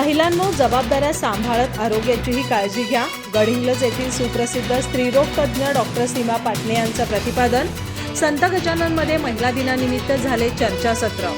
महिलांनो, जबाबदाऱ्या सांभाळत आरोग्याचीही काळजी घ्या. गडहिंग्लज येथील सुप्रसिद्ध स्त्रीरोग तज्ज्ञ डॉक्टर सीमा पाटणे यांचं प्रतिपादन. संत गजाननमध्ये महिला दिनानिमित्त झाले चर्चासत्र.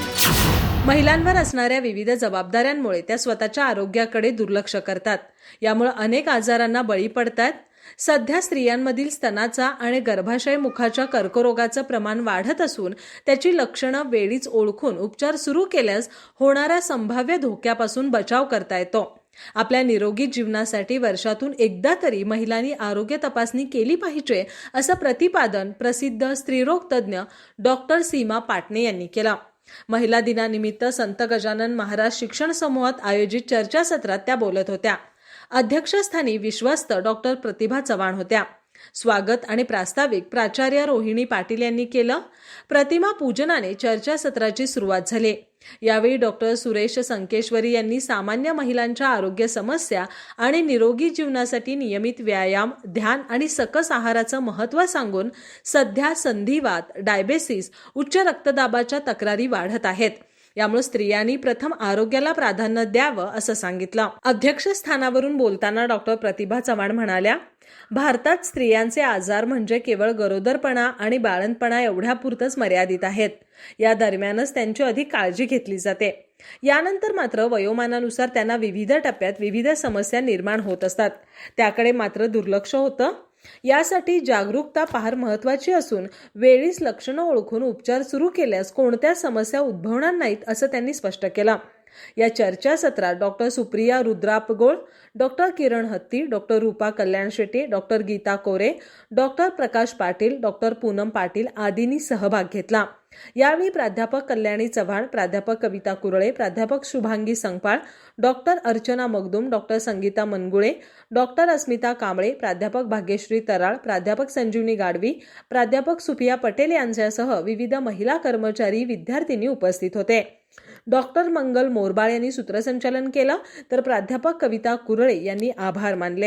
महिलांवर असणाऱ्या विविध जबाबदाऱ्यांमुळे त्या स्वतःच्या आरोग्याकडे दुर्लक्ष करतात. यामुळे अनेक आजारांना बळी पडतात. सध्या स्त्रियांमधील स्तनाचा आणि गर्भाशय मुखाच्या कर्करोगाचं प्रमाण वाढत असून त्याची लक्षणं वेळीच ओळखून उपचार सुरू केल्यास होणाऱ्या संभाव्य धोक्यापासून बचाव करता येतो. आपल्या निरोगी जीवनासाठी वर्षातून एकदा तरी महिलांनी आरोग्य तपासणी केली पाहिजे, असं प्रतिपादन प्रसिद्ध स्त्रीरोग तज्ज्ञ डॉक्टर सीमा पाटणे यांनी केलं. महिला दिनानिमित्त संत गजानन महाराज शिक्षण समूहात आयोजित चर्चासत्रात त्या बोलत होत्या. अध्यक्षस्थानी विश्वस्त डॉक्टर प्रतिभा चव्हाण होत्या. स्वागत आणि प्रास्ताविक प्राचार्य रोहिणी पाटील यांनी केलं. प्रतिमा पूजनाने चर्चासत्राची सुरुवात झाली. यावेळी डॉक्टर सुरेश संकेश्वरी यांनी सामान्य महिलांच्या आरोग्य समस्या आणि निरोगी जीवनासाठी नियमित व्यायाम, ध्यान आणि सकस आहाराचं महत्त्व सांगून सध्या संधिवात, डायबेटिस, उच्च रक्तदाबाच्या तक्रारी वाढत आहेत. यामुळे स्त्रियांनी प्रथम आरोग्याला प्राधान्य द्यावं असं सांगितलं. अध्यक्षस्थानावरून बोलताना डॉक्टर प्रतिभा चव्हाण म्हणाल्या, भारतात स्त्रियांचे आजार म्हणजे केवळ गरोदरपणा आणि बाळंतपणा एवढ्यापुरतच मर्यादित आहेत. या दरम्यानच त्यांची अधिक काळजी घेतली जाते. यानंतर मात्र वयोमानानुसार त्यांना विविध टप्प्यात विविध समस्या निर्माण होत असतात. त्याकडे मात्र दुर्लक्ष होतं. यासाठी जागरूकता फार महत्त्वाची असून वेळीच लक्षणं ओळखून उपचार सुरू केल्यास कोणत्या समस्या उद्भवणार नाहीत, असं त्यांनी स्पष्ट केलं. या चर्चासत्रात डॉक्टर सुप्रिया रुद्रापगोळ, डॉक्टर किरण हत्ती, डॉक्टर रूपा कल्याण शेट्टी, डॉक्टर गीता कोरे, डॉक्टर प्रकाश पाटील, डॉक्टर पूनम पाटील आदींनी सहभाग घेतला. यावेळी प्राध्यापक कल्याणी चव्हाण, प्राध्यापक कविता कुरळे, प्राध्यापक Shubhangi Sangpal, doctor Archana Magdum, doctor Sangeeta Mangule, doctor Asmita Kamble, प्राध्यापक भाग्यश्री तराळ, प्राध्यापक संजीवनी गाडवी, प्राध्यापक सुफिया पटेल यांच्यासह विविध महिला कर्मचारी, विद्यार्थिनी उपस्थित होते. डॉक्टर मंगल मोरबाळ यांनी सूत्रसंचालन केलं, तर प्राध्यापक कविता कुरळे यांनी आभार मानले.